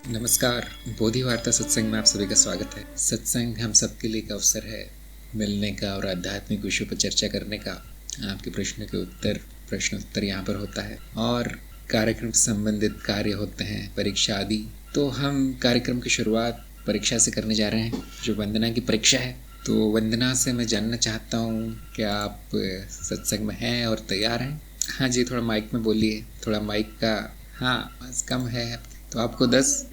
नमस्कार। बोधि वार्ता सत्संग में आप सभी का स्वागत है। सत्संग हम सबके लिए एक अवसर है मिलने का और आध्यात्मिक विषयों पर चर्चा करने का। आपके प्रश्न उत्तर यहाँ पर होता है और कार्यक्रम से संबंधित कार्य होते हैं, परीक्षा आदि। तो हम कार्यक्रम की शुरुआत परीक्षा से करने जा रहे हैं, जो वंदना की परीक्षा है। तो वंदना से मैं जानना चाहता हूँ कि आप सत्संग में हैं और तैयार हैं? हाँ जी, थोड़ा माइक में बोलिए, थोड़ा माइक का। हाँ, आवाज़ कम है। तो आपको 10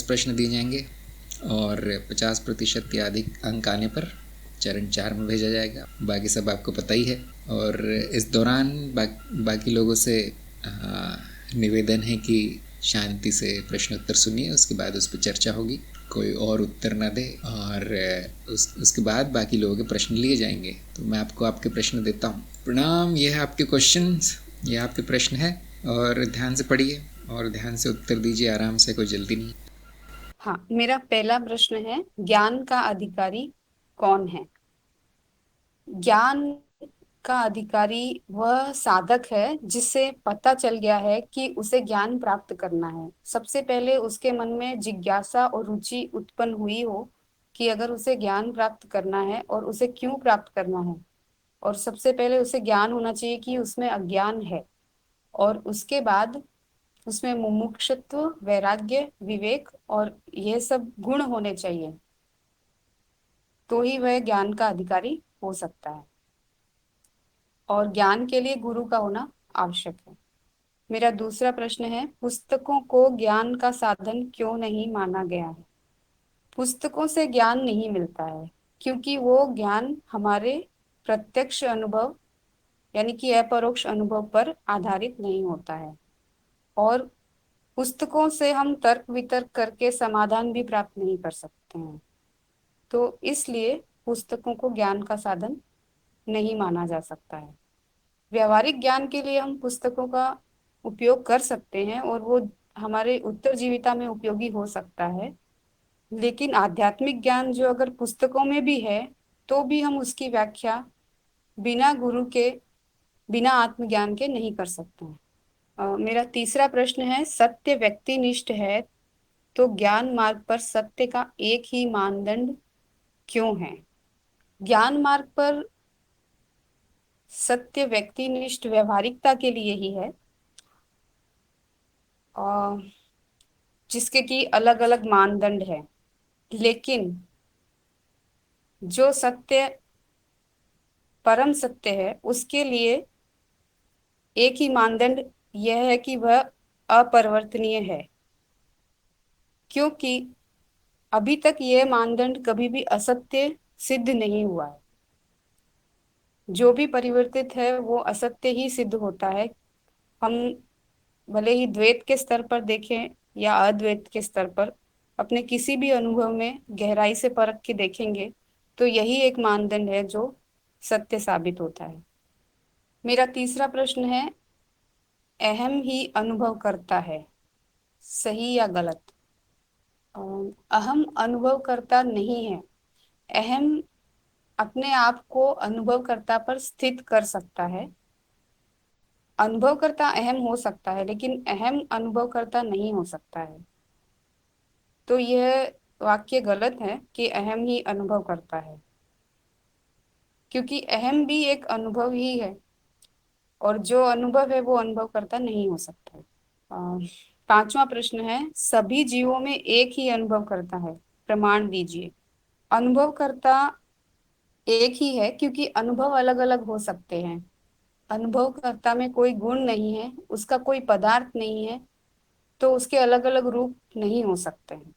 प्रश्न दिए जाएंगे और 50% या अधिक अंक आने पर चरण 4 में भेजा जाएगा। बाकी सब आपको पता ही है। और इस दौरान बाकी लोगों से निवेदन है कि शांति से प्रश्न उत्तर सुनिए, उसके बाद उस पर चर्चा होगी। कोई और उत्तर ना दे और उसके बाद बाकी लोगों के प्रश्न लिए जाएंगे। तो मैं आपको आपके प्रश्न देता हूँ। प्रणाम, ये है आपके क्वेश्चंस, ये आपके प्रश्न है और ध्यान से पढ़िए और ध्यान से उत्तर दीजिए, आराम से, कोई जल्दी नहीं। हाँ, मेरा पहला प्रश्न है, ज्ञान का अधिकारी कौन है? ज्ञान का अधिकारी वह साधक है जिससे पता चल गया है कि उसे ज्ञान प्राप्त करना है। सबसे पहले उसके मन में जिज्ञासा और रुचि उत्पन्न हुई हो कि अगर उसे ज्ञान प्राप्त करना है और उसे क्यों प्राप्त करना है। और सबसे पहले उसे ज्ञान होना चाहिए कि उसमें अज्ञान है, और उसके बाद उसमें मुमुक्षुत्व, वैराग्य, विवेक और ये सब गुण होने चाहिए, तो ही वह ज्ञान का अधिकारी हो सकता है। और ज्ञान के लिए गुरु का होना आवश्यक है। मेरा दूसरा प्रश्न है, पुस्तकों को ज्ञान का साधन क्यों नहीं माना गया है? पुस्तकों से ज्ञान नहीं मिलता है क्योंकि वो ज्ञान हमारे प्रत्यक्ष अनुभव यानी कि अपरोक्ष अनुभव पर आधारित नहीं होता है। और पुस्तकों से हम तर्क वितर्क करके समाधान भी प्राप्त नहीं कर सकते हैं। तो इसलिए पुस्तकों को ज्ञान का साधन नहीं माना जा सकता है। व्यवहारिक ज्ञान के लिए हम पुस्तकों का उपयोग कर सकते हैं और वो हमारे उत्तर जीविता में उपयोगी हो सकता है। लेकिन आध्यात्मिक ज्ञान जो अगर पुस्तकों में भी है, तो भी हम उसकी व्याख्या बिना गुरु के, बिना आत्मज्ञान के नहीं कर सकते हैं। मेरा तीसरा प्रश्न है, सत्य व्यक्तिनिष्ठ है तो ज्ञान मार्ग पर सत्य का एक ही मानदंड क्यों है? ज्ञान मार्ग पर सत्य व्यक्तिनिष्ठ व्यवहारिकता के लिए ही है, और जिसके की अलग अलग मानदंड है। लेकिन जो सत्य परम सत्य है उसके लिए एक ही मानदंड यह है कि वह अपरिवर्तनीय है, क्योंकि अभी तक यह मानदंड कभी भी असत्य सिद्ध नहीं हुआ है। जो भी परिवर्तित है वो असत्य ही सिद्ध होता है। हम भले ही द्वैत के स्तर पर देखें या अद्वैत के स्तर पर, अपने किसी भी अनुभव में गहराई से परख के देखेंगे तो यही एक मानदंड है जो सत्य साबित होता है। मेरा तीसरा प्रश्न है, अहम ही अनुभव करता है, सही या गलत? अहम अनुभव करता नहीं है। अहम अपने आप को अनुभवकर्ता पर स्थित कर सकता है। अनुभवकर्ता अहम हो सकता है लेकिन अहम अनुभवकर्ता नहीं हो सकता है। तो यह वाक्य गलत है कि अहम ही अनुभव करता है, क्योंकि अहम भी एक अनुभव ही है और जो अनुभव है वो अनुभव करता नहीं हो सकता है। पांचवा प्रश्न है, सभी जीवों में एक ही अनुभव करता है, प्रमाण दीजिए। अनुभव करता एक ही है क्योंकि अनुभव अलग अलग हो सकते हैं। अनुभव करता में कोई गुण नहीं है, उसका कोई पदार्थ नहीं है, तो उसके अलग अलग रूप नहीं हो सकते हैं।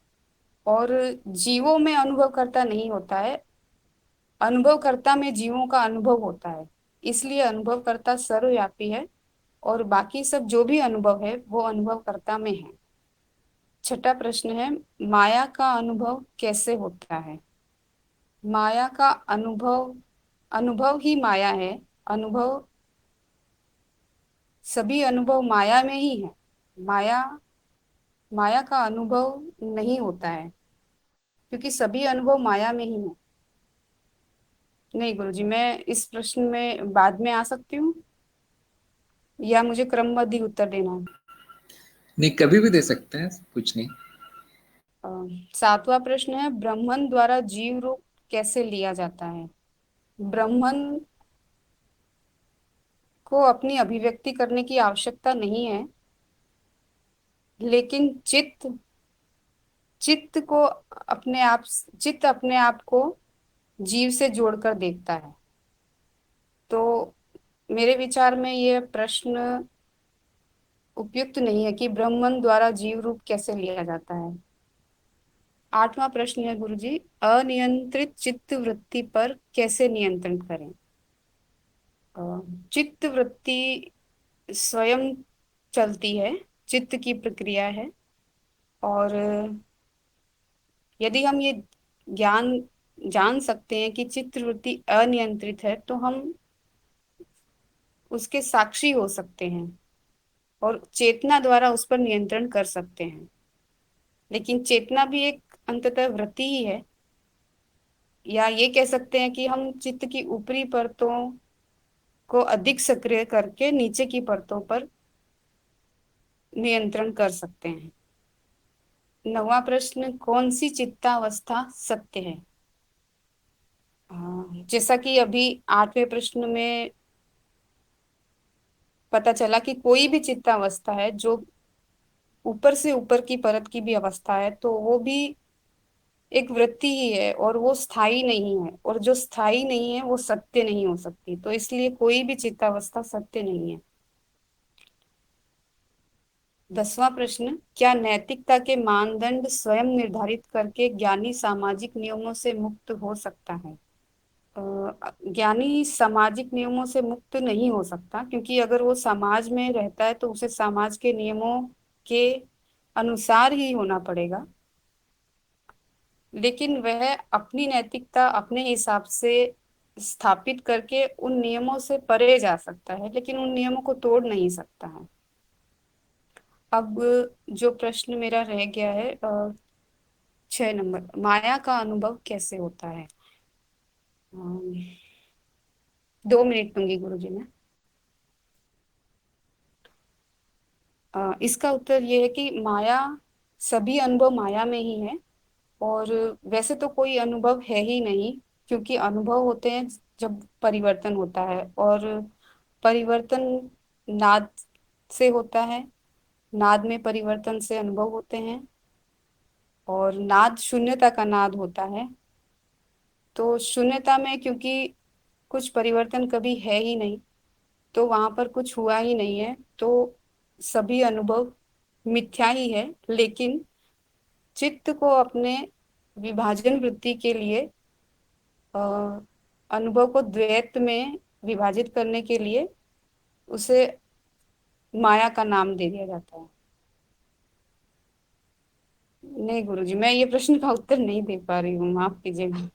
और जीवों में अनुभवकर्ता नहीं होता है, अनुभवकर्ता में जीवों का अनुभव होता है। इसलिए अनुभवकर्ता सर्वव्यापी है और बाकी सब जो भी अनुभव है वो अनुभवकर्ता में है। छठा प्रश्न है, माया का अनुभव कैसे होता है? माया का अनुभव, अनुभव ही माया है। अनुभव, सभी अनुभव माया में ही है। माया, माया का अनुभव नहीं होता है क्योंकि सभी अनुभव माया में ही है। नहीं गुरुजी, मैं इस प्रश्न में बाद में आ सकती हूँ या मुझे क्रमबद्ध ही उत्तर देना है? नहीं, कभी भी दे सकते हैं, कुछ नहीं। अ, सातवां प्रश्न है, ब्राह्मण द्वारा जीव रूप कैसे लिया जाता है? ब्राह्मण को अपनी अभिव्यक्ति करने की आवश्यकता नहीं है, लेकिन चित्त को चित्त अपने आप को जीव से जोड़कर देखता है। तो मेरे विचार में ये प्रश्न उपयुक्त नहीं है कि ब्राह्मण द्वारा जीव रूप कैसे लिया जाता है। आठवां प्रश्न है गुरुजी, अनियंत्रित चित्त वृत्ति पर कैसे नियंत्रण करें? अ, चित्त वृत्ति स्वयं चलती है, चित्त की प्रक्रिया है। और यदि हम ये ज्ञान जान सकते हैं कि चित्त वृत्ति अनियंत्रित है, तो हम उसके साक्षी हो सकते हैं और चेतना द्वारा उस पर नियंत्रण कर सकते हैं। लेकिन चेतना भी एक अंततः वृत्ति ही है, या ये कह सकते हैं कि हम चित्त की ऊपरी परतों को अधिक सक्रिय करके नीचे की परतों पर नियंत्रण कर सकते हैं। नौवां प्रश्न, कौन सी चित्तावस्था सत्य है? जैसा कि अभी आठवें प्रश्न में पता चला कि कोई भी चित्तावस्था है जो ऊपर से ऊपर की परत की भी अवस्था है, तो वो भी एक वृत्ति ही है और वो स्थायी नहीं है, और जो स्थायी नहीं है वो सत्य नहीं हो सकती। तो इसलिए कोई भी चित्तावस्था सत्य नहीं है। दसवां प्रश्न, क्या नैतिकता के मानदंड स्वयं निर्धारित करके ज्ञानी सामाजिक नियमों से मुक्त हो सकता है? ज्ञानी सामाजिक नियमों से मुक्त नहीं हो सकता, क्योंकि अगर वो समाज में रहता है तो उसे समाज के नियमों के अनुसार ही होना पड़ेगा। लेकिन वह अपनी नैतिकता अपने हिसाब से स्थापित करके उन नियमों से परे जा सकता है, लेकिन उन नियमों को तोड़ नहीं सकता है। अब जो प्रश्न मेरा रह गया है, 6 नंबर, माया का अनुभव कैसे होता है? 2 मिनट दूंगी गुरु जी मैं। इसका उत्तर ये है कि माया, सभी अनुभव माया में ही है। और वैसे तो कोई अनुभव है ही नहीं, क्योंकि अनुभव होते हैं जब परिवर्तन होता है, और परिवर्तन नाद से होता है। नाद में परिवर्तन से अनुभव होते हैं, और नाद शून्यता का नाद होता है। तो शून्यता में क्योंकि कुछ परिवर्तन कभी है ही नहीं, तो वहां पर कुछ हुआ ही नहीं है, तो सभी अनुभव मिथ्या ही है। लेकिन चित्त को अपने विभाजन वृत्ति के लिए, अ, अनुभव को द्वैत में विभाजित करने के लिए, उसे माया का नाम दे दिया जाता है। नहीं गुरुजी, मैं ये प्रश्न का उत्तर नहीं दे पा रही हूँ, माफ कीजिएगा।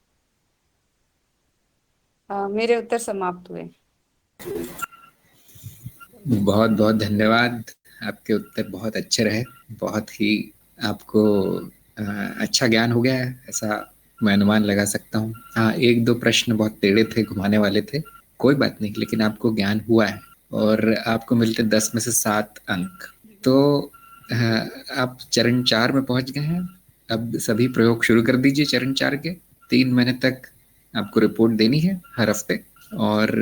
मेरे उत्तर समाप्त हुए। बहुत बहुत धन्यवाद। आपके उत्तर बहुत अच्छे रहे, बहुत ही आपको अ, अच्छा ज्ञान हो गया है, ऐसा मैं अनुमान लगा सकता हूँ। हाँ, एक दो प्रश्न बहुत टेढ़े थे, घुमाने वाले थे, कोई बात नहीं, लेकिन आपको ज्ञान हुआ है और आपको मिलते 10 में से 7 अंक। तो अ, आप चरण 4 में पहुंच गए हैं। अब सभी प्रयोग शुरू कर दीजिए चरण 4 के। 3 महीने तक आपको रिपोर्ट देनी है हर हफ्ते, और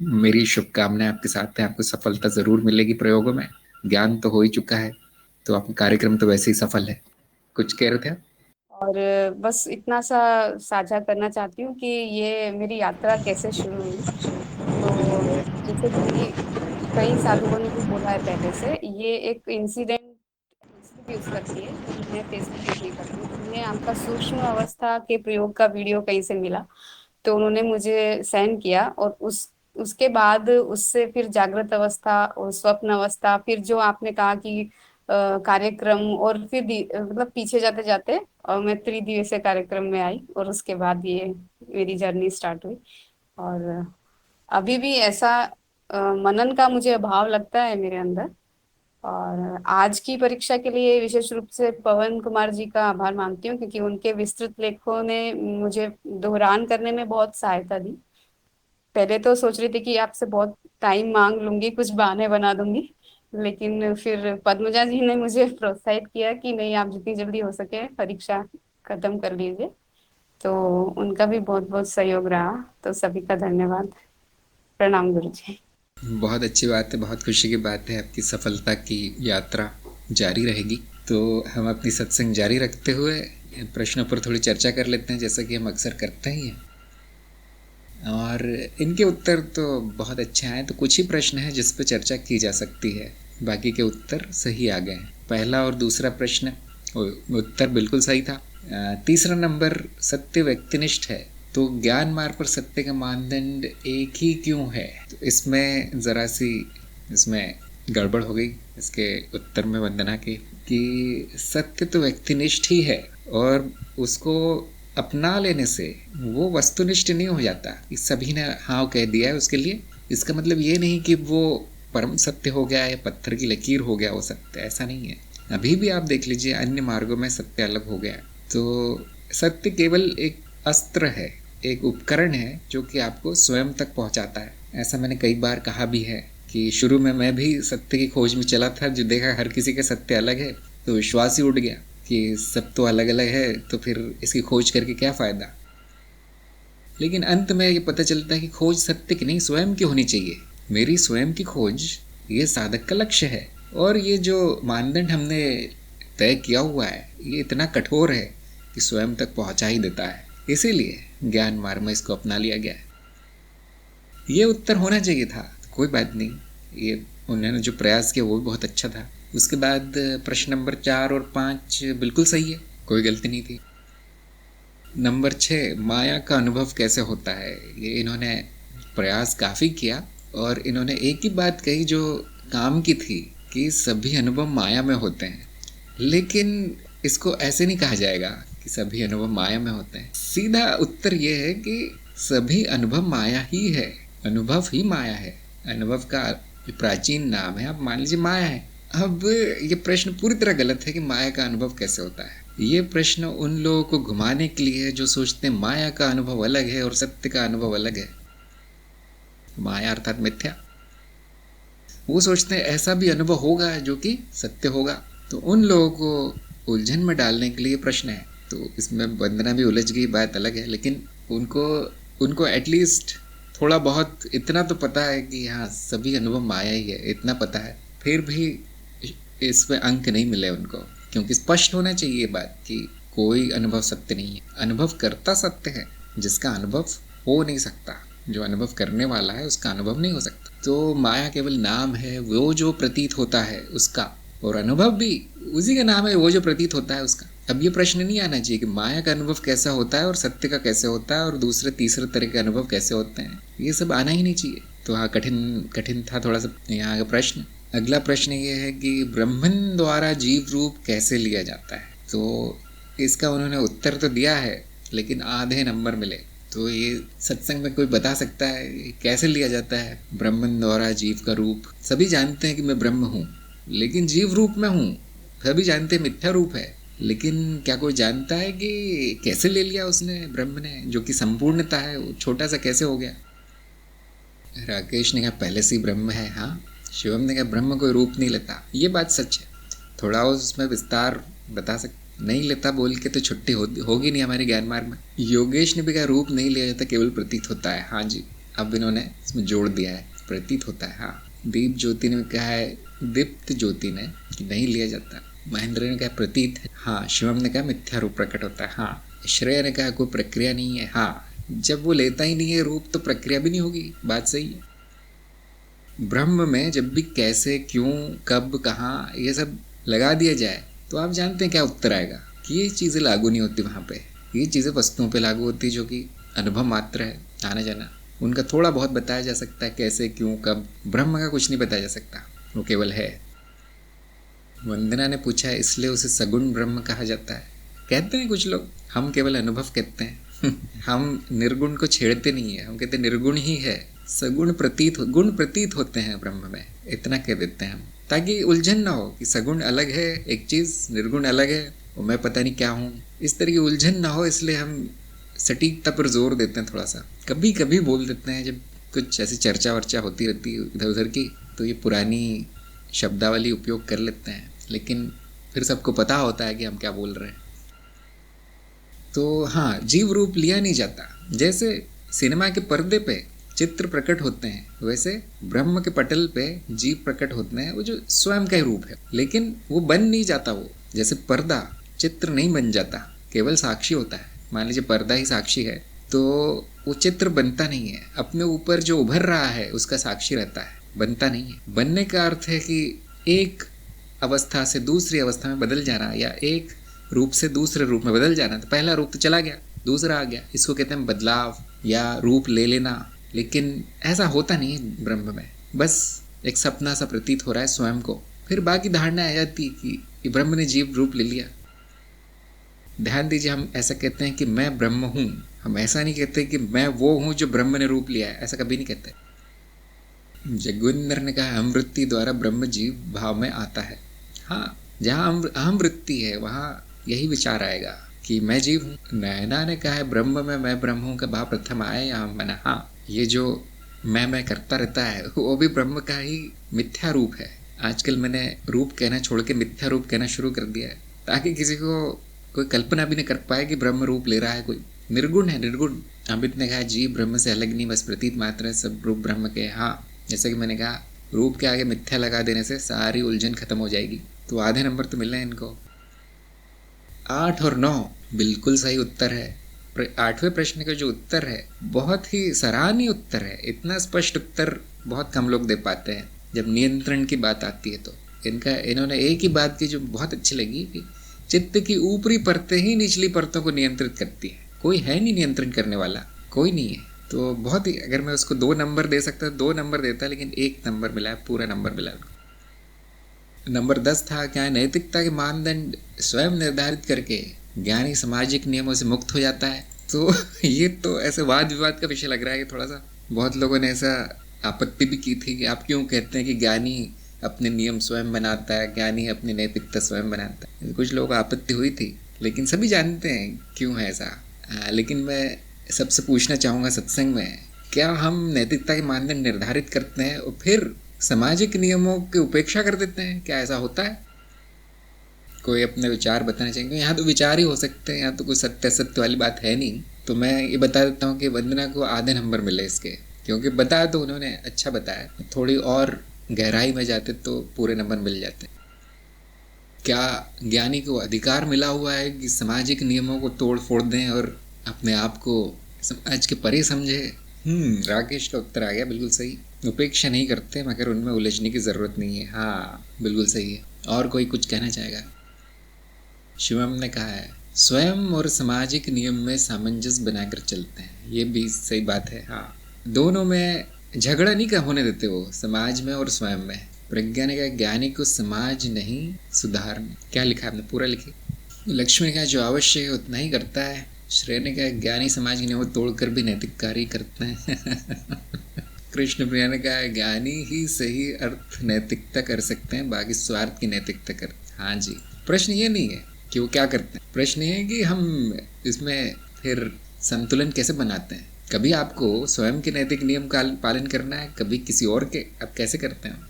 मेरी शुभकामनाएं आपके साथ हैं। आपको सफलता जरूर मिलेगी प्रयोगों में। ज्ञान तो हो ही चुका है, तो आपका कार्यक्रम तो वैसे ही सफल है। कुछ कह रहे थे आप? और बस इतना सा साझा करना चाहती हूँ कि ये मेरी यात्रा कैसे शुरू हुई। तो जैसे कि कई साधुओं ने भी बोला है पहले से, ये एक इंसिडेंट फेसबुक यूज करती है, मैं फेसबुक यूज नहीं करती हूँ। तो उन्हें आपका सूक्ष्म अवस्था के प्रयोग का वीडियो कहीं से मिला, तो उन्होंने मुझे सेंड किया, और उसके बाद उससे फिर जागृत अवस्था और स्वप्न अवस्था, फिर जो आपने कहा कि कार्यक्रम, और फिर मतलब पीछे जाते जाते और मैं त्रिदिवसीय कार्यक्रम में आई, और उसके बाद ये मेरी जर्नी स्टार्ट हुई। और अभी भी ऐसा मनन का मुझे अभाव लगता है मेरे अंदर। और आज की परीक्षा के लिए विशेष रूप से पवन कुमार जी का आभार मानती हूँ, क्योंकि उनके विस्तृत लेखों ने मुझे दोहरान करने में बहुत सहायता दी। पहले तो सोच रही थी कि आपसे बहुत टाइम मांग लूंगी, कुछ बहाने बना दूंगी, लेकिन फिर पद्मजा जी ने मुझे प्रोत्साहित किया कि नहीं, आप जितनी जल्दी हो सके परीक्षा खत्म कर लीजिए। तो उनका भी बहुत बहुत सहयोग रहा। तो सभी का धन्यवाद। प्रणाम गुरु जी। बहुत अच्छी बात है, बहुत खुशी की बात है। आपकी सफलता की यात्रा जारी रहेगी। तो हम अपनी सत्संग जारी रखते हुए प्रश्नों पर थोड़ी चर्चा कर लेते हैं, जैसा कि हम अक्सर करते ही हैं। और इनके उत्तर तो बहुत अच्छे आए, तो कुछ ही प्रश्न हैं जिस पर चर्चा की जा सकती है। बाकी के उत्तर सही आ गए हैं। पहला और दूसरा प्रश्न उत्तर बिल्कुल सही था। तीसरा नंबर सत्य व्यक्तिनिष्ठ है, तो ज्ञान मार्ग पर सत्य का मानदंड एक ही क्यों है? तो इसमें ज़रा सी इसमें गड़बड़ हो गई इसके उत्तर में वंदना की, कि सत्य तो व्यक्तिनिष्ठ ही है और उसको अपना लेने से वो वस्तुनिष्ठ नहीं हो जाता कि सभी ने हाँ कह दिया है उसके लिए। इसका मतलब ये नहीं कि वो परम सत्य हो गया या पत्थर की लकीर हो गया वो सत्य, ऐसा नहीं है। अभी भी आप देख लीजिए अन्य मार्गों में सत्य अलग हो गया। तो सत्य केवल एक अस्त्र है, एक उपकरण है जो कि आपको स्वयं तक पहुंचाता है। ऐसा मैंने कई बार कहा भी है कि शुरू में मैं भी सत्य की खोज में चला था, जो देखा हर किसी का सत्य अलग है तो विश्वास ही उठ गया कि सब तो अलग अलग है, तो फिर इसकी खोज करके क्या फ़ायदा। लेकिन अंत में ये पता चलता है कि खोज सत्य की नहीं, स्वयं की होनी चाहिए। मेरी स्वयं की खोज ये साधक का लक्ष्य है। और ये जो मानदंड हमने तय किया हुआ है ये इतना कठोर है कि स्वयं तक पहुंचा ही देता है। इसीलिए ज्ञान मार्ग में इसको अपना लिया गया है। ये उत्तर होना चाहिए था, कोई बात नहीं, ये उन्होंने जो प्रयास किया वो भी बहुत अच्छा था। उसके बाद प्रश्न नंबर 4 और 5 बिल्कुल सही है, कोई गलती नहीं थी। नंबर 6 माया का अनुभव कैसे होता है, ये इन्होंने प्रयास काफ़ी किया और इन्होंने एक ही बात कही जो काम की थी कि सभी अनुभव माया में होते हैं। लेकिन इसको ऐसे नहीं कहा जाएगा कि सभी अनुभव माया में होते हैं। सीधा उत्तर ये है कि सभी अनुभव माया ही है, अनुभव ही माया है। अनुभव का प्राचीन नाम है, आप मान लीजिए माया है। अब ये प्रश्न पूरी तरह गलत है कि माया का अनुभव कैसे होता है। ये प्रश्न उन लोगों को घुमाने के लिए है जो सोचते हैं माया का अनुभव अलग है और सत्य का अनुभव अलग है। माया अर्थात मिथ्या। वो सोचते हैं ऐसा भी अनुभव होगा जो कि सत्य होगा। तो उन लोगों को उलझन में डालने के लिए प्रश्न है। तो इसमें वंदना भी उलझ गई, बात अलग है, लेकिन उनको एटलीस्ट थोड़ा बहुत इतना तो पता है कि हाँ सभी अनुभव माया ही है, इतना पता है। फिर भी इसमें अंक नहीं मिले उनको, क्योंकि स्पष्ट होना चाहिए ये बात कि कोई अनुभव सत्य नहीं है। अनुभव करता सत्य है, जिसका अनुभव हो नहीं सकता, जो अनुभव करने वाला है उसका अनुभव नहीं हो सकता। तो माया केवल नाम है, वो जो प्रतीत होता है उसका, और अनुभव भी उसी का नाम है, वो जो प्रतीत होता है उसका। अब ये प्रश्न नहीं आना चाहिए कि माया का अनुभव कैसा होता है और सत्य का कैसे होता है और दूसरे तीसरे तरह के अनुभव कैसे होते हैं, ये सब आना ही नहीं चाहिए। तो हाँ कठिन था थोड़ा सा यहाँ का प्रश्न। अगला प्रश्न ये है कि ब्रह्मन द्वारा जीव रूप कैसे लिया जाता है। तो इसका उन्होंने उत्तर तो दिया है लेकिन आधे नंबर मिले। तो ये सत्संग में कोई बता सकता है कैसे लिया जाता है ब्रह्मन द्वारा जीव का रूप? सभी जानते हैं कि मैं ब्रह्म हूँ, लेकिन जीव रूप में हूँ। सभी जानते हैं मिथ्या रूप है, लेकिन क्या कोई जानता है कि कैसे ले लिया उसने, ब्रह्म ने, जो कि संपूर्णता है, वो छोटा सा कैसे हो गया? राकेश ने कहा पहले से ही ब्रह्म है। हाँ, शिवम ने कहा ब्रह्म कोई रूप नहीं लेता। ये बात सच है, थोड़ा उसमें विस्तार बता सकते। नहीं लेता बोल के तो छुट्टी होगी नहीं हमारे ज्ञान मार्ग में। योगेश ने भी कहा रूप नहीं लिया जाता, केवल प्रतीत होता है। हाँ जी, अब इन्होंने इसमें जोड़ दिया है, प्रतीत होता है। हाँ, दीप ज्योति ने कहा है, दीप्त ज्योति ने कि नहीं लिया जाता। महेंद्र ने कहा प्रतीत है। हाँ, शिवम ने कहा मिथ्या रूप प्रकट होता है। हाँ, श्रेय ने कहा कोई प्रक्रिया नहीं है। हाँ, जब वो लेता ही नहीं है रूप तो प्रक्रिया भी नहीं होगी, बात सही है। ब्रह्म में जब भी कैसे, क्यों, कब, कहाँ, ये सब लगा दिया जाए तो आप जानते हैं क्या उत्तर आएगा कि ये चीज़ें लागू नहीं होती वहाँ पे। ये चीज़ें वस्तुओं पे लागू होती जो कि अनुभव मात्र है, आना जाना। उनका थोड़ा बहुत बताया जा सकता है, कैसे, क्यों, कब। ब्रह्म का कुछ नहीं बताया जा सकता, वो केवल है। वंदना ने पूछा है इसलिए उसे सगुण ब्रह्म कहा जाता है। कहते हैं कुछ लोग, हम केवल अनुभव कहते हैं हम निर्गुण को छेड़ते नहीं है, हम कहते निर्गुण ही है। सगुण गुण प्रतीत होते हैं ब्रह्म में, इतना कह देते हैं हम, ताकि उलझन ना हो कि सगुण अलग है एक चीज़, निर्गुण अलग है और मैं पता नहीं क्या हूँ। इस तरह की उलझन ना हो, इसलिए हम सटीकता पर जोर देते हैं थोड़ा सा। कभी कभी बोल देते हैं जब कुछ ऐसी चर्चा वर्चा होती रहती है इधर उधर की, तो ये पुरानी शब्दावली उपयोग कर लेते हैं, लेकिन फिर सबको पता होता है कि हम क्या बोल रहे हैं। तो हाँ, जीव रूप लिया नहीं जाता। जैसे सिनेमा के पर्दे पे चित्र प्रकट होते हैं, वैसे ब्रह्म के पटल पे जीव प्रकट होते हैं, वो जो स्वयं का ही रूप है, लेकिन वो बन नहीं जाता। वो जैसे पर्दा चित्र नहीं बन जाता, केवल साक्षी होता है। मान लीजिए पर्दा ही साक्षी है, तो वो चित्र बनता नहीं है। अपने ऊपर जो उभर रहा है उसका साक्षी रहता है, बनता नहीं है। बनने का अर्थ है कि एक अवस्था से दूसरी अवस्था में बदल जाना, या एक रूप से दूसरे रूप में बदल जाना। तो पहला रूप तो चला गया, दूसरा आ गया, इसको कहते हैं बदलाव या रूप ले लेना। लेकिन ऐसा होता नहीं है ब्रह्म में, बस एक सपना सा प्रतीत हो रहा है स्वयं को। फिर बाकी धारणा आ जाती है कि ब्रह्म ने जीव रूप ले लिया। ध्यान दीजिए, हम ऐसा कहते हैं कि मैं ब्रह्म हूँ, हम ऐसा नहीं कहते कि मैं वो हूँ जो ब्रह्म ने रूप लिया है, ऐसा कभी नहीं कहते। जगविंदर ने कहा अमृति द्वारा ब्रह्म जीव भाव में आता है। हाँ, जहाँ अहम वृत्ति है वहाँ यही विचार आएगा कि मैं जीव हूँ। नैना ने कहा है ब्रह्म में मैं ब्रह्म हूँ का भाव प्रथम आया यहाँ मना। हाँ, ये जो मैं करता रहता है वो भी ब्रह्म का ही मिथ्या रूप है। आजकल मैंने रूप कहना छोड़ के मिथ्या रूप कहना शुरू कर दिया है, ताकि किसी को कोई कल्पना भी नहीं कर पाए कि ब्रह्म रूप ले रहा है कोई। निर्गुण है, निर्गुण। अमित ने कहा जीव ब्रह्म से अलग नहीं, बस प्रतीत मात्र है, सब रूप ब्रह्म के। हाँ, जैसे कि मैंने कहा, रूप के आगे मिथ्या लगा देने से सारी उलझन खत्म हो जाएगी। तो आधे नंबर तो मिल रहे हैं इनको। 8 और 9 बिल्कुल सही उत्तर है। 8वें प्रश्न का जो उत्तर है बहुत ही सराहनीय उत्तर है। इतना स्पष्ट उत्तर बहुत कम लोग दे पाते हैं जब नियंत्रण की बात आती है। तो इन्होंने एक ही बात की जो बहुत अच्छी लगी कि चित्त की ऊपरी परतें ही निचली परतों को नियंत्रित करती है। कोई है नहीं नियंत्रण करने वाला, कोई नहीं है। तो बहुत ही, अगर मैं उसको 2 नंबर दे सकता 2 नंबर देता, लेकिन 1 नंबर मिला है, पूरा नंबर मिला है। नंबर 10 था क्या नैतिकता के मानदंड स्वयं निर्धारित करके ज्ञानी सामाजिक नियमों से मुक्त हो जाता है। तो ये तो ऐसे वाद विवाद का विषय लग रहा है थोड़ा सा। बहुत लोगों ने ऐसा आपत्ति भी की थी कि आप क्यों कहते हैं कि ज्ञानी अपने नियम स्वयं बनाता है, ज्ञानी अपनी नैतिकता स्वयं बनाता है। कुछ लोगों को आपत्ति हुई थी, लेकिन सभी जानते हैं क्यों है ऐसा। लेकिन मैं सबसे पूछना चाहूँगा सत्संग में, क्या हम नैतिकता के मानदंड निर्धारित करते हैं और फिर सामाजिक नियमों की उपेक्षा कर देते हैं? क्या ऐसा होता है? कोई अपने विचार बताना चाहेंगे? यहाँ तो विचार ही हो सकते हैं, यहाँ तो कोई सत्य वाली बात है नहीं। तो मैं ये बता देता हूँ कि वंदना को आधे नंबर मिले इसके, क्योंकि बताया तो उन्होंने अच्छा बताया। थोड़ी और गहराई में जाते तो पूरे नंबर मिल जाते। क्या ज्ञानी को अधिकार मिला हुआ है कि सामाजिक नियमों को तोड़ फोड़ दें और अपने आप को समाज के परे समझे? राकेश का उत्तर आ गया, बिल्कुल सही। उपेक्षा नहीं करते, मगर उनमें उलझने की ज़रूरत नहीं है। हाँ, बिल्कुल सही है। और कोई कुछ कहना चाहेगा? शिवम ने कहा है स्वयं और सामाजिक नियम में सामंजस्य बनाकर चलते हैं। ये भी सही बात है। हाँ, दोनों में झगड़ा नहीं का होने देते वो, समाज में और स्वयं में। प्रज्ञा ने कहा ज्ञानी को समाज नहीं सुधारना। क्या लिखा आपने? पूरा लिखे। लक्ष्मी ने कहा जो आवश्यक है उतना ही करता है। श्रेय ने कहा ज्ञानी समाज के नियमों तोड़कर भी नैतिक कार्य करते हैं। कृष्ण प्रिया ने कहा ज्ञानी ही सही अर्थ नैतिकता कर सकते हैं, बाकी स्वार्थ की नैतिकता करते। हाँ जी, प्रश्न ये नहीं है कि वो क्या करते हैं, प्रश्न ये है कि हम इसमें फिर संतुलन कैसे बनाते हैं। कभी आपको स्वयं के नैतिक नियम का पालन करना है, कभी किसी और के। आप कैसे करते हैं?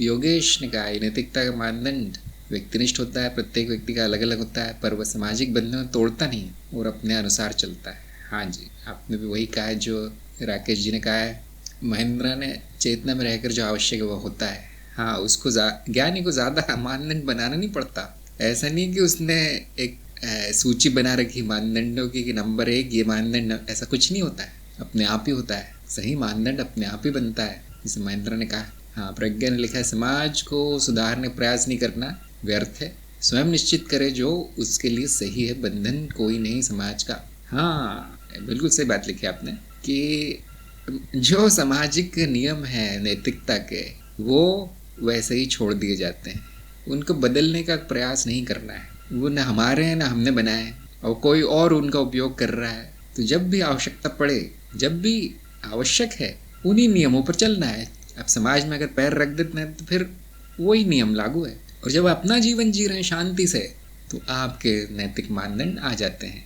योगेश ने कहा नैतिकता का मानदंड व्यक्तिनिष्ठ होता है, प्रत्येक व्यक्ति का अलग अलग होता है, पर वह सामाजिक बंधन तोड़ता नहीं और अपने अनुसार चलता है। हाँ जी, आपने भी वही कहा है जो राकेश जी ने कहा है। महेंद्र ने चेतना में रहकर जो आवश्यक है वह होता है। हाँ, उसको ज्ञानी को ज़्यादा मानदंड बनाना नहीं पड़ता। ऐसा नहीं कि उसने एक सूची बना रखी मानदंडों की कि नंबर 1 ये मानदंड, ऐसा कुछ नहीं होता है। अपने आप ही होता है, सही मानदंड अपने आप ही बनता है, जैसे महेंद्र ने कहा। हाँ, प्रज्ञा ने लिखा है समाज को सुधारने प्रयास नहीं करना व्यर्थ है, स्वयं निश्चित करे जो उसके लिए सही है, बंधन कोई नहीं समाज का। हाँ, बिल्कुल सही बात लिखी आपने कि जो सामाजिक नियम है नैतिकता के, वो वैसे ही छोड़ दिए जाते हैं। उनको बदलने का प्रयास नहीं करना है। वो न हमारे हैं न हमने बनाए, और कोई और उनका उपयोग कर रहा है। तो जब भी आवश्यकता पड़े, जब भी आवश्यक है, उन्हीं नियमों पर चलना है। अब समाज में अगर पैर रख देते हैं तो फिर वही नियम लागू है। और जब अपना जीवन जी रहे हैं शांति से, तो आपके नैतिक मानदंड आ जाते हैं।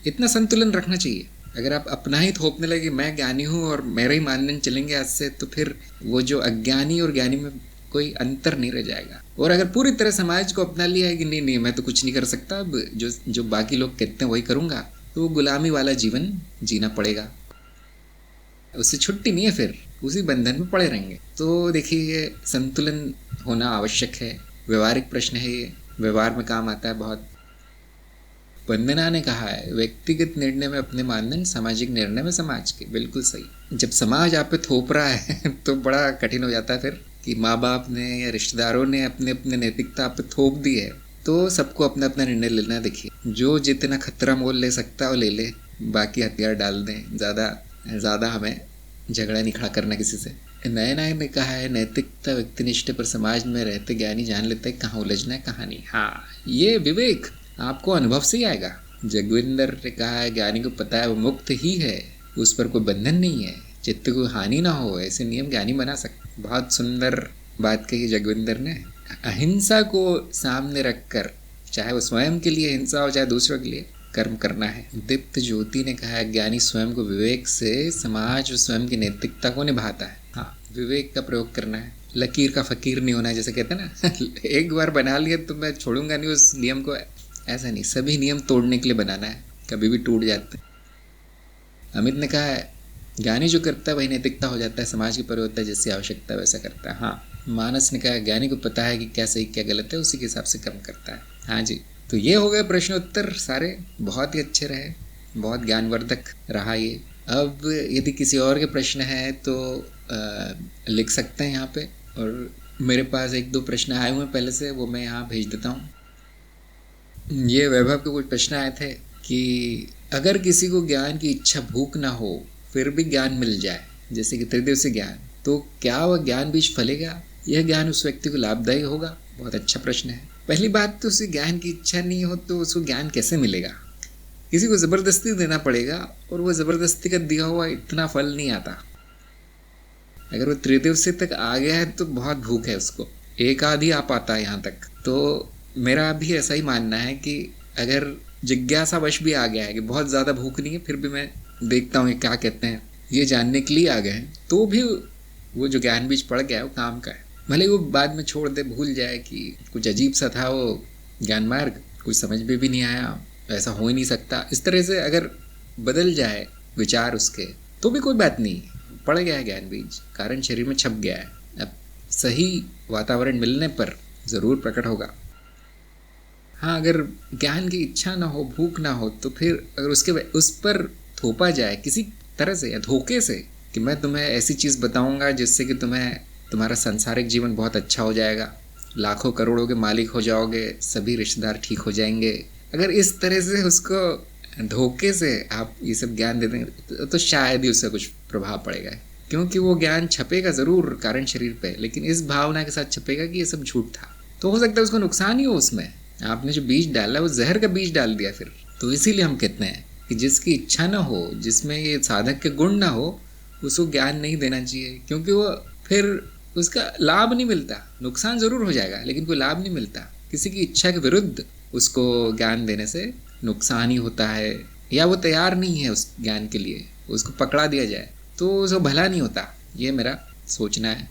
इतना संतुलन रखना चाहिए। अगर आप अपना ही थोपने लगे मैं ज्ञानी हूँ और मेरे ही मानदंड चलेंगे आज से, तो फिर वो जो अज्ञानी और ज्ञानी में कोई अंतर नहीं रह जाएगा। और अगर पूरी तरह समाज को अपना लिया है कि नहीं नहीं मैं तो कुछ नहीं कर सकता, अब जो जो बाकी लोग कहते हैं वही करूँगा, तो वो गुलामी वाला जीवन जीना पड़ेगा, उससे छुट्टी नहीं है, फिर उसी बंधन में पड़े रहेंगे। तो देखिए ये संतुलन होना आवश्यक है, व्यवहारिक प्रश्न है ये, व्यवहार में काम आता है बहुत। वंदना ने कहा है व्यक्तिगत निर्णय में अपने मानदंड, सामाजिक निर्णय में समाज के। बिल्कुल सही। जब समाज आप पे थोप रहा है तो बड़ा कठिन हो जाता है फिर, कि माँ बाप ने या रिश्तेदारों ने अपने अपने नैतिकता आप पे थोप दी है, तो सबको अपना अपना निर्णय लेना। देखिए जो जितना खतरा मोल ले सकता है वो ले ले, बाकी हथियार डाल दें, ज़्यादा हमें झगड़ा नहीं खड़ा करना किसी से। नयना ने कहा है नैतिकता व्यक्तिनिष्ठ पर समाज में रहते ज्ञानी जान लेते हैं कहाँ उलझना है कहाँ नहीं। हाँ ये विवेक आपको अनुभव से ही आएगा। जगविंदर ने कहा है ज्ञानी को पता है वो मुक्त ही है, उस पर कोई बंधन नहीं है, चित्त को हानि ना हो, ऐसे नियम ज्ञानी बना सकते। बहुत सुंदर बात कही जगविंदर ने। अहिंसा को सामने रखकर, चाहे वो स्वयं के लिए हिंसा हो चाहे दूसरों के लिए, कर्म करना है। दीप्त ज्योति ने कहा है ज्ञानी स्वयं को विवेक से समाज और स्वयं की नैतिकता को निभाता है। हाँ विवेक का प्रयोग करना है, लकीर का फकीर नहीं होना है, जैसे कहते हैं ना एक बार बना लिया तो मैं छोड़ूंगा नहीं उस नियम को, ऐसा नहीं, सभी नियम तोड़ने के लिए बनाना है, कभी भी टूट जाते हैं। अमित ने कहा है ज्ञानी जो करता है वही नैतिकता हो जाता है, समाज की परिवर्तन जैसी आवश्यकता है वैसा करता है। हाँ मानस ने कहा ज्ञानी को पता है कि क्या सही क्या गलत है, उसी के हिसाब से कर्म करता है। हाँ जी, तो ये हो गए प्रश्नोत्तर सारे, बहुत ही अच्छे रहे, बहुत ज्ञानवर्धक रहा ये। अब यदि किसी और के प्रश्न हैं तो लिख सकते हैं यहाँ पे, और मेरे पास एक दो प्रश्न आए हुए हैं पहले से, वो मैं यहाँ भेज देता हूँ। ये वैभव के कुछ प्रश्न आए थे कि अगर किसी को ज्ञान की इच्छा भूख ना हो फिर भी ज्ञान मिल जाए, जैसे कि त्रिदिवसीय ज्ञान, तो क्या वह ज्ञान बीज फलेगा, यह ज्ञान उस व्यक्ति को लाभदायी होगा? बहुत अच्छा प्रश्न है। पहली बात तो उसे ज्ञान की इच्छा नहीं हो तो उसको ज्ञान कैसे मिलेगा? किसी को ज़बरदस्ती देना पड़ेगा, और वो ज़बरदस्ती का दिया हुआ इतना फल नहीं आता। अगर वो त्रिदिवसीय तक आ गया है तो बहुत भूख है उसको, एक आधी आ पाता है यहाँ तक। तो मेरा भी ऐसा ही मानना है कि अगर जिज्ञासावश भी आ गया है कि बहुत ज़्यादा भूख नहीं है, फिर भी मैं देखता हूँ ये क्या कहते हैं, ये जानने के लिए आ गए हैं, तो भी वो जो ज्ञान बीज पड़ गया है वो काम का है। भले वो बाद में छोड़ दे, भूल जाए कि कुछ अजीब सा था वो ज्ञान मार्ग, कुछ समझ में भी नहीं आया, ऐसा हो ही नहीं सकता, इस तरह से अगर बदल जाए विचार उसके तो भी कोई बात नहीं, पड़ गया है ज्ञान बीज, कारण शरीर में छप गया है, अब सही वातावरण मिलने पर ज़रूर प्रकट होगा। हाँ अगर ज्ञान की इच्छा ना हो, भूख ना हो, तो फिर अगर उस पर थोपा जाए किसी तरह से या धोखे से कि मैं तुम्हें ऐसी चीज़ बताऊंगा जिससे कि तुम्हारा सांसारिक जीवन बहुत अच्छा हो जाएगा, लाखों करोड़ों के मालिक हो जाओगे, सभी रिश्तेदार ठीक हो जाएंगे, अगर इस तरह से उसको धोखे से आप ये सब ज्ञान दे देंगे तो शायद ही उससे कुछ प्रभाव पड़ेगा, क्योंकि वो ज्ञान छपेगा ज़रूर कारण शरीर पे, लेकिन इस भावना के साथ छपेगा कि ये सब झूठ था, तो हो सकता है उसको नुकसान ही हो। उसमें आपने जो बीज डाला वो जहर का बीज डाल दिया फिर। तो इसीलिए हम कहते हैं कि जिसकी इच्छा ना हो, जिसमें ये साधक के गुण ना हो, उसको ज्ञान नहीं देना चाहिए, क्योंकि वो फिर उसका लाभ नहीं मिलता, नुकसान ज़रूर हो जाएगा लेकिन कोई लाभ नहीं मिलता। किसी की इच्छा के विरुद्ध उसको ज्ञान देने से नुकसान ही होता है, या वो तैयार नहीं है उस ज्ञान के लिए, उसको पकड़ा दिया जाए तो उसको भला नहीं होता। ये मेरा सोचना है।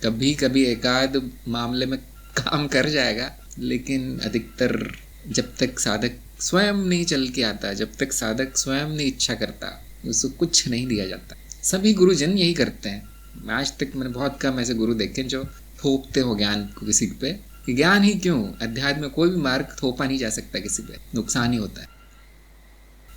कभी कभी एकाध मामले में काम कर जाएगा, लेकिन अधिकतर जब तक साधक स्वयं नहीं चल के आता, जब तक साधक स्वयं नहीं इच्छा करता, उसको कुछ नहीं दिया जाता। सभी गुरुजन यही करते हैं। आज तक मैंने बहुत कम ऐसे गुरु देखे जो थोपते हो ज्ञान को किसी पे, कि ज्ञान ही क्यों, अध्यात्म में कोई भी मार्ग थोपा नहीं जा सकता किसी पे, नुकसान ही होता है।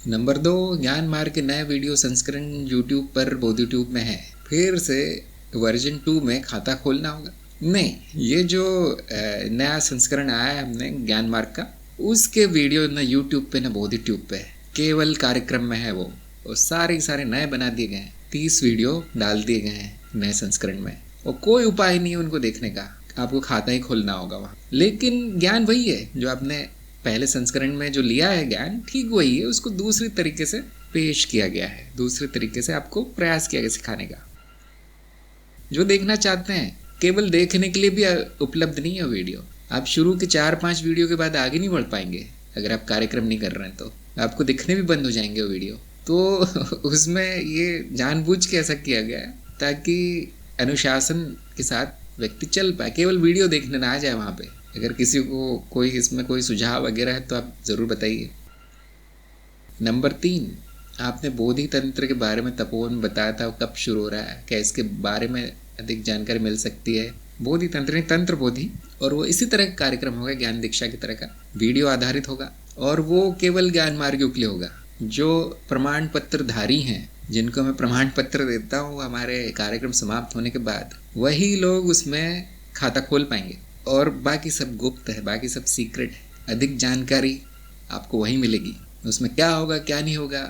नंबर 2, ज्ञान मार्ग के नए वीडियो संस्करण यूट्यूब पर बोधिट्यूब में है, फिर से वर्जन 2 में खाता खोलना होगा? नहीं, ये जो नया संस्करण आया है हमने ज्ञान मार्ग का, उसके वीडियो न यूट्यूब पे न बोधिट्यूब पे, केवल कार्यक्रम में है वो, और सारे नए बना दिए गए हैं। 30 वीडियो डाल दिए गए हैं नए संस्करण में, और कोई उपाय नहीं है उनको देखने का, आपको खाता ही खोलना होगा वहाँ। लेकिन ज्ञान वही है जो आपने पहले संस्करण में जो लिया है, ज्ञान ठीक वही है, उसको दूसरी तरीके से पेश किया गया है, दूसरे तरीके से आपको प्रयास किया गया सिखाने का। जो देखना चाहते हैं, केवल देखने के लिए भी उपलब्ध नहीं है वीडियो। आप शुरू के 4-5 वीडियो के बाद आगे नहीं बढ़ पाएंगे अगर आप कार्यक्रम नहीं कर रहे हैं। तो आपको दिखने भी बंद हो जाएंगे वो वीडियो। तो उसमें ये जानबूझ के ऐसा किया गया है ताकि अनुशासन के साथ व्यक्ति चल पाए, केवल वीडियो देखने ना आ जाए वहाँ पे। अगर किसी को कोई इसमें कोई सुझाव वगैरह है तो आप ज़रूर बताइए। नंबर 3, आपने बोधि तंत्र के बारे में तपोवन बताया था, कब शुरू हो रहा है, क्या इसके बारे में अधिक जानकारी मिल सकती है? बोधि तंत्र तंत्र बोधि, और वो इसी तरह का कार्यक्रम होगा, ज्ञान दीक्षा की तरह का, वीडियो आधारित होगा, और वो केवल ज्ञान मार्गियों के लिए होगा। जो प्रमाण पत्र धारी हैं, जिनको मैं प्रमाण पत्र देता हूँ हमारे कार्यक्रम समाप्त होने के बाद, वही लोग उसमें खाता खोल पाएंगे, और बाकी सब गुप्त है, बाकी सब सीक्रेट है। अधिक जानकारी आपको वही मिलेगी, उसमें क्या होगा क्या नहीं होगा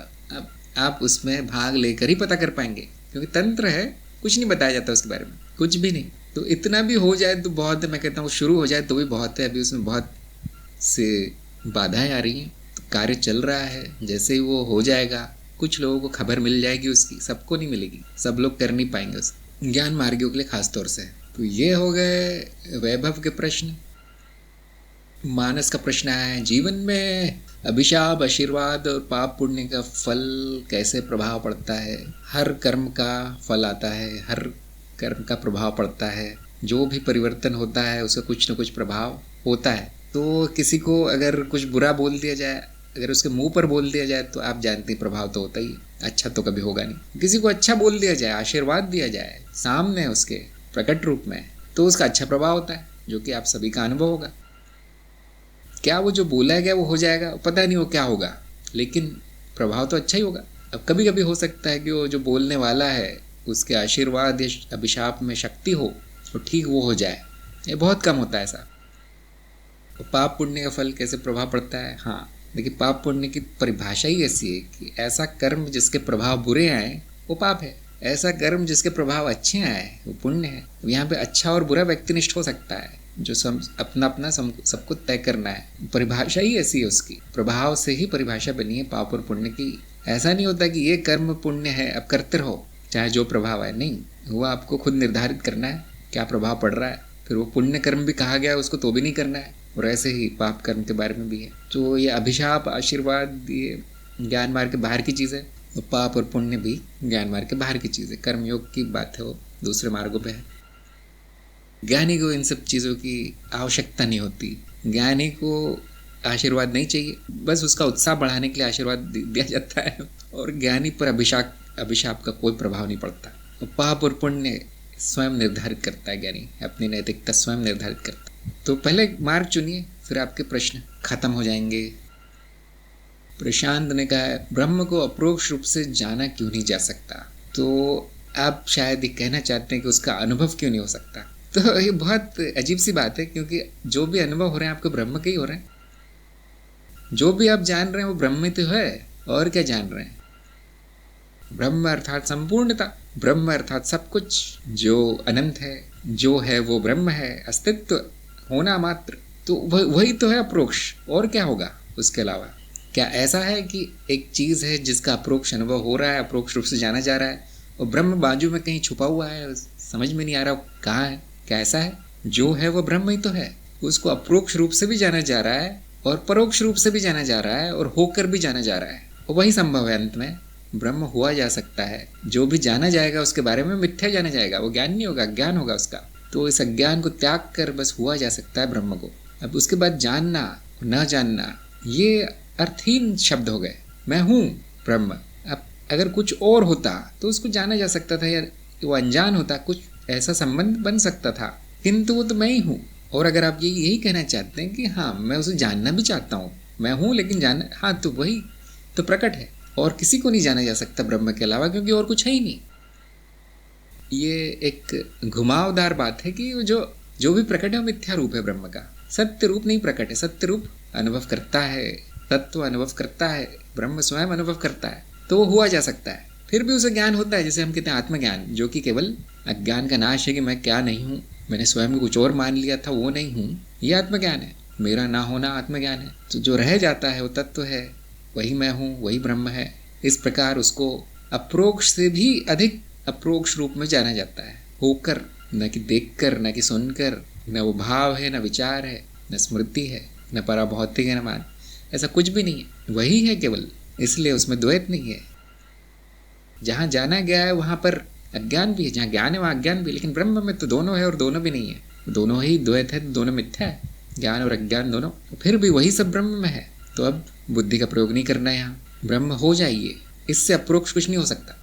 आप उसमें भाग लेकर ही पता कर पाएंगे, क्योंकि तंत्र है, कुछ नहीं बताया जाता उसके बारे में, कुछ भी नहीं। तो इतना भी हो जाए तो बहुत है, मैं कहता हूँ शुरू हो जाए तो भी बहुत है। अभी उसमें बहुत से बाधाएं आ रही हैं, तो कार्य चल रहा है। जैसे ही वो हो जाएगा कुछ लोगों को खबर मिल जाएगी उसकी, सबको नहीं मिलेगी, सब लोग कर नहीं पाएंगे उसे, ज्ञान मार्गियों के लिए खास तौर से। तो ये हो गए वैभव के प्रश्न। मानस का प्रश्न है, जीवन में अभिशाप, आशीर्वाद और पाप पुण्य का फल कैसे प्रभाव पड़ता है? हर कर्म का फल आता है, हर कर्म का प्रभाव पड़ता है, जो भी परिवर्तन होता है उसका कुछ न कुछ प्रभाव होता है। तो किसी को अगर कुछ बुरा बोल दिया जाए, अगर उसके मुंह पर बोल दिया जाए तो आप जानते हैं प्रभाव तो होता ही है, अच्छा तो कभी होगा नहीं। किसी को अच्छा बोल दिया जाए, आशीर्वाद दिया जाए सामने उसके प्रकट रूप में, तो उसका अच्छा प्रभाव होता है, जो कि आप सभी का अनुभव होगा। क्या वो जो बोला गया वो हो जाएगा, पता नहीं वो क्या होगा, लेकिन प्रभाव तो अच्छा ही होगा। अब कभी कभी हो सकता है कि वो जो बोलने वाला है उसके आशीर्वाद या अभिशाप में शक्ति हो तो ठीक वो हो जाए, ये बहुत कम होता है ऐसा। तो पाप पुण्य का फल कैसे प्रभाव पड़ता है? हाँ देखिए, पाप पुण्य की परिभाषा ही ऐसी है कि ऐसा कर्म जिसके प्रभाव बुरे आए वो पाप है, ऐसा कर्म जिसके प्रभाव अच्छे आए वो पुण्य है। तो यहाँ पे अच्छा और बुरा व्यक्तिनिष्ठ हो सकता है, जो अपना अपना सबको तय करना है। परिभाषा ही ऐसी है उसकी, प्रभाव से ही परिभाषा बनी है पाप और पुण्य की। ऐसा नहीं होता कि ये कर्म पुण्य है अब करते रहो चाहे जो प्रभाव है, नहीं, वो आपको खुद निर्धारित करना है क्या प्रभाव पड़ रहा है। फिर वो पुण्य कर्म भी कहा गया उसको तो भी नहीं करना है, और ऐसे ही पाप कर्म के बारे में भी है। तो ये अभिशाप, आशीर्वाद, ये ज्ञान मार्ग के बाहर की चीज़ है, और पाप और पुण्य भी ज्ञान मार्ग के बाहर की चीज़ है। कर्मयोग की बात है, वो दूसरे मार्गों पे है। ज्ञानी को इन सब चीज़ों की आवश्यकता नहीं होती, ज्ञानी को आशीर्वाद नहीं चाहिए, बस उसका उत्साह बढ़ाने के लिए आशीर्वाद दिया जाता है, और ज्ञानी पर अभिशाप का कोई प्रभाव नहीं पड़ता। तो पाप और पुण्य स्वयं निर्धारित करता है, ज्ञानी अपनी नैतिकता स्वयं निर्धारित करता है। तो पहले मार्ग चुनिए, फिर आपके प्रश्न खत्म हो जाएंगे। प्रशांत ने कहा है, ब्रह्म को अप्रोक्ष रूप से जाना क्यों नहीं जा सकता? तो आप शायद ये कहना चाहते हैं कि उसका अनुभव क्यों नहीं हो सकता। तो ये बहुत अजीब सी बात है, क्योंकि जो भी अनुभव हो रहे हैं आपको ब्रह्म के ही हो रहे हैं। जो भी आप जान रहे हैं वो ब्रह्म तो है, और क्या जान रहे हैं? ब्रह्म अर्थात संपूर्णता, ब्रह्म अर्थात सब कुछ जो अनंत है, जो है वो ब्रह्म है, अस्तित्व होना मात्र, तो वही तो है अप्रोक्ष, और क्या होगा उसके अलावा? क्या ऐसा है कि एक चीज़ है जिसका अप्रोक्ष अनुभव हो रहा है, अप्रोक्ष रूप से जाना जा रहा है, और ब्रह्म बाजू में कहीं छुपा हुआ है, समझ में नहीं आ रहा कहाँ है? क्या ऐसा है? जो है वो ब्रह्म ही तो है, उसको अप्रोक्ष रूप से भी जाना जा रहा है और परोक्ष रूप से भी जाना जा रहा है और होकर भी जाना जा रहा है, और वही संभव है। अंत में ब्रह्म हुआ जा सकता है, जो भी जाना जाएगा उसके बारे में मिथ्या जाना जाएगा, वो ज्ञान नहीं होगा, ज्ञान होगा उसका। तो इस अज्ञान को त्याग कर बस हुआ जा सकता है ब्रह्म को। अब उसके बाद जानना न जानना ये अर्थहीन शब्द हो गए। मैं हूँ ब्रह्म, अब अगर कुछ और होता तो उसको जाना जा सकता था, यार वो अनजान होता, कुछ ऐसा संबंध बन सकता था, किंतु वो तो मैं ही हूँ। और अगर आप यही कहना चाहते हैं कि हाँ मैं उसे जानना भी चाहता हूँ, मैं हूँ लेकिन जानना, हाँ तो वही तो प्रकट है, और किसी को नहीं जाना जा सकता ब्रह्म के अलावा, क्योंकि और कुछ है ही नहीं। ये एक घुमावदार बात है कि जो भी प्रकट है वो मिथ्या रूप है ब्रह्म का, सत्य रूप नहीं प्रकट है। सत्य रूप अनुभव करता है, तत्व अनुभव करता है, ब्रह्म स्वयं अनुभव करता है, तो वो हुआ जा सकता है। फिर भी उसे ज्ञान होता है, जैसे हम कहते हैं आत्मज्ञान, जो कि केवल अज्ञान का नाश है कि मैं क्या नहीं हूँ, मैंने स्वयं को कुछ और मान लिया था, वो नहीं हूँ, ये आत्मज्ञान है। मेरा ना होना आत्मज्ञान है। तो जो रह जाता है वो तत्व है, वही मैं हूँ, वही ब्रह्म है। इस प्रकार उसको अप्रोक्ष से भी अधिक अप्रोक्ष रूप में जाना जाता है, होकर, न कि देखकर, न कि सुनकर, न वो भाव है, न विचार है, न स्मृति है, न पराभौतिक है, न मान। ऐसा कुछ भी नहीं है, वही है केवल, इसलिए उसमें द्वैत नहीं है। जहाँ जाना गया है वहाँ पर अज्ञान भी है, जहाँ ज्ञान है वहाँ अज्ञान भी है, लेकिन ब्रह्म में तो दोनों है और दोनों भी नहीं है, दोनों ही द्वैत है, दोनों मिथ्या है, ज्ञान और अज्ञान दोनों, फिर भी वही सब ब्रह्म में है। तो अब बुद्धि का प्रयोग नहीं करना है, यहाँ ब्रह्म हो जाइए, इससे अप्रोक्ष कुछ नहीं हो सकता।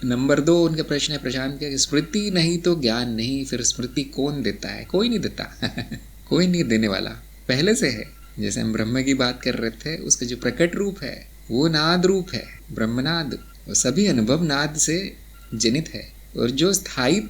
नंबर 2 उनका प्रश्न है प्रशांत का, स्मृति नहीं तो ज्ञान नहीं, फिर स्मृति कौन देता है? कोई नहीं देता कोई नहीं देने वाला, पहले से है। जैसे हम ब्रह्म की बात कर रहे थे, उसका जो प्रकट रूप है वो नाद रूप है, ब्रह्मनाद, और सभी अनुभव नाद से जनित है। और जो स्थायी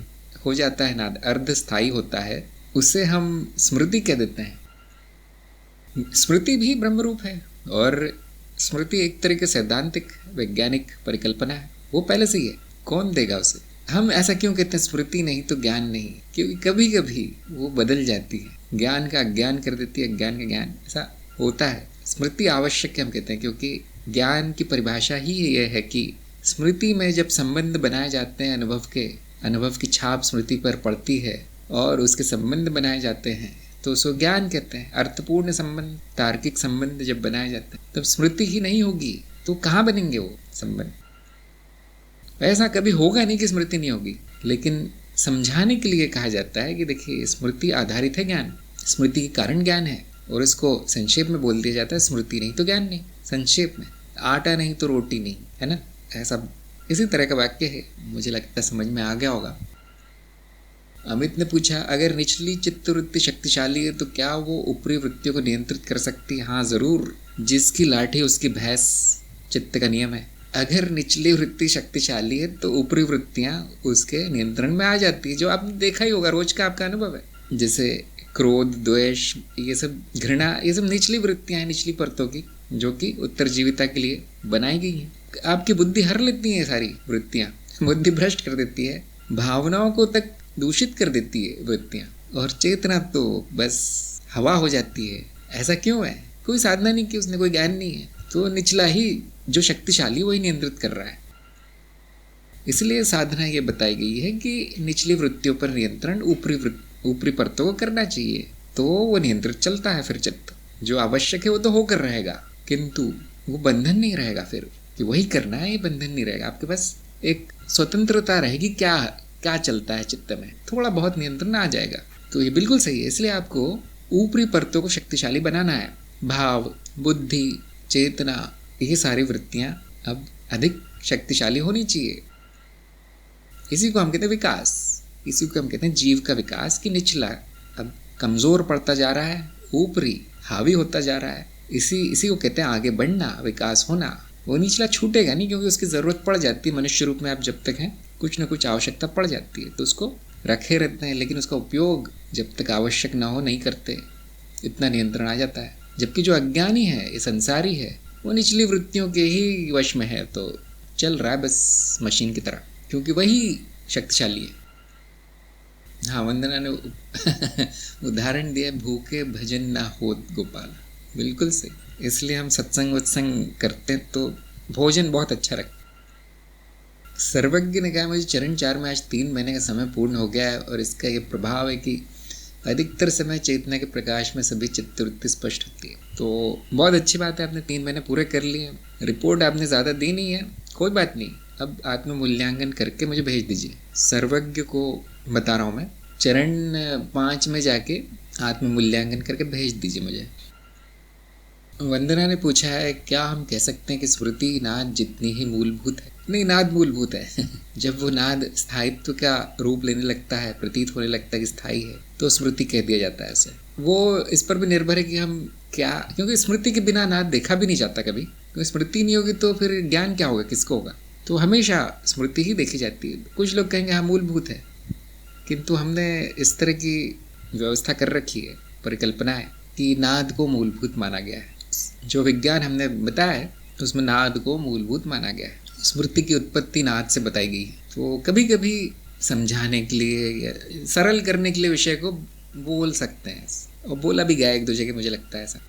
हो जाता है नाद, अर्ध स्थायी होता है, उसे हम स्मृति कह देते हैं। स्मृति भी ब्रह्म रूप है, और स्मृति एक तरह के सैद्धांतिक वैज्ञानिक परिकल्पना है, वो पहले से ही है, कौन देगा उसे? हम ऐसा क्यों कहते हैं स्मृति नहीं तो ज्ञान नहीं? क्योंकि कभी कभी वो बदल जाती है, ज्ञान का अज्ञान कर देती है, अज्ञान का ज्ञान, ऐसा होता है। स्मृति आवश्यक है हम कहते हैं, क्योंकि ज्ञान की परिभाषा ही ये है कि स्मृति में जब संबंध बनाए जाते हैं, अनुभव की छाप स्मृति पर पड़ती है और उसके संबंध बनाए जाते हैं, तो उसको ज्ञान कहते हैं। अर्थपूर्ण संबंध, तार्किक संबंध जब बनाए जाते हैं तब स्मृति ही नहीं होगी, तो कहाँ बनेंगे वो संबंध? ऐसा कभी होगा नहीं कि स्मृति नहीं होगी, लेकिन समझाने के लिए कहा जाता है कि देखिए स्मृति आधारित है ज्ञान, स्मृति के कारण ज्ञान है, और इसको संक्षेप में बोल दिया जाता है स्मृति नहीं तो ज्ञान नहीं। संक्षेप में, आटा नहीं तो रोटी नहीं, है ना, ऐसा इसी तरह का वाक्य है, मुझे लगता है समझ में आ गया होगा। अमित ने पूछा, अगर निचली चित्तवृत्ति शक्तिशाली है तो क्या वो ऊपरी वृत्तियों को नियंत्रित कर सकती है? हाँ जरूर, जिसकी लाठी उसकी भैंस, चित्त का नियम है। अगर निचली वृत्ति शक्तिशाली है तो ऊपरी वृत्तियां उसके नियंत्रण में आ जाती है, जो आपने देखा ही होगा, रोज का आपका अनुभव है। जैसे क्रोध, द्वेष, ये सब, घृणा, ये सब निचली वृत्तियां हैं, निचली परतों की, जो कि उत्तरजीविता के लिए बनाई गई हैं। आपकी बुद्धि हर लेती है सारी वृत्तियां, बुद्धि भ्रष्ट कर देती है, भावनाओं को तक दूषित कर देती है वृत्तियां, और चेतना तो बस हवा हो जाती है। ऐसा क्यों है? कोई साधना नहीं की उसने, कोई ज्ञान नहीं है, तो निचला ही जो शक्तिशाली वही नियंत्रित कर रहा है। इसलिए साधना ये बताई गई है कि निचली वृत्तियों पर नियंत्रण ऊपरी परतों को करना चाहिए, तो वो नियंत्रित चलता है। फिर चित्त जो आवश्यक है वो तो होकर रहेगा, किंतु वो बंधन नहीं रहेगा, फिर कि वही करना है, ये बंधन नहीं रहेगा। आपके पास एक स्वतंत्रता रहेगी, क्या चलता है चित्त में, थोड़ा बहुत नियंत्रण आ जाएगा। तो ये बिल्कुल सही है। इसलिए आपको ऊपरी परतों को शक्तिशाली बनाना है। भाव, बुद्धि, चेतना, ये सारी वृत्तियां अब अधिक शक्तिशाली होनी चाहिए। इसी को हम कहते हैं विकास, इसी को हम कहते हैं जीव का विकास, कि निचला अब कमजोर पड़ता जा रहा है, ऊपरी हावी होता जा रहा है। इसी को कहते हैं आगे बढ़ना, विकास होना। वो निचला छूटेगा नहीं, क्योंकि उसकी ज़रूरत पड़ जाती है। मनुष्य रूप में आप जब तक हैं, कुछ ना कुछ आवश्यकता पड़ जाती है, तो उसको रखे रहते हैं, लेकिन उसका उपयोग जब तक आवश्यक ना हो नहीं करते, इतना नियंत्रण आ जाता है। जबकि जो अज्ञानी है, ये संसारी है, वो निचली वृत्तियों के ही वश में है, तो चल रहा है बस मशीन की तरह, क्योंकि वही शक्तिशाली है। हाँ, वंदना ने उदाहरण दिया, भूखे भजन ना हो गोपाल, बिल्कुल सही। इसलिए हम सत्संग करते हैं तो भोजन बहुत अच्छा रखते। सर्वज्ञ ने कहा, मुझे चरण 4 में आज 3 महीने का समय पूर्ण हो गया है, और इसका ये प्रभाव है कि अधिकतर समय चेतना के प्रकाश में सभी चित्तवृत्ति स्पष्ट होती है। तो बहुत अच्छी बात है, आपने 3 महीने पूरे कर लिए। रिपोर्ट आपने ज़्यादा दी नहीं है, कोई बात नहीं, अब आत्ममूल्यांकन करके मुझे भेज दीजिए। सर्वज्ञ को बता रहा हूँ मैं, चरण 5 में जाके आत्ममूल्यांकन करके भेज दीजिए मुझे। वंदना ने पूछा है, क्या हम कह सकते हैं कि स्मृति नाद जितनी ही मूलभूत है? नहीं, नाद मूलभूत है। जब वो नाद स्थायित्व का रूप लेने लगता है, प्रतीत होने लगता है कि स्थायी है, तो स्मृति कह दिया जाता है उसे। वो इस पर भी निर्भर है कि हम क्या, क्योंकि स्मृति के बिना नाद देखा भी नहीं जाता कभी, क्योंकि स्मृति नहीं होगी तो फिर ज्ञान क्या होगा, किसको होगा? तो हमेशा स्मृति ही देखी जाती है। कुछ लोग कहेंगे हाँ मूलभूत है, किंतु हमने इस तरह की व्यवस्था कर रखी है, परिकल्पना है कि नाद को मूलभूत माना गया है। जो विज्ञान हमने बताया है उसमें नाद को मूलभूत माना गया है। स्मृति की उत्पत्ति नाद से बताई गई है। तो कभी कभी समझाने के लिए या सरल करने के लिए विषय को बोल सकते हैं, और बोला भी गया एक दो जगह, मुझे लगता है ऐसा।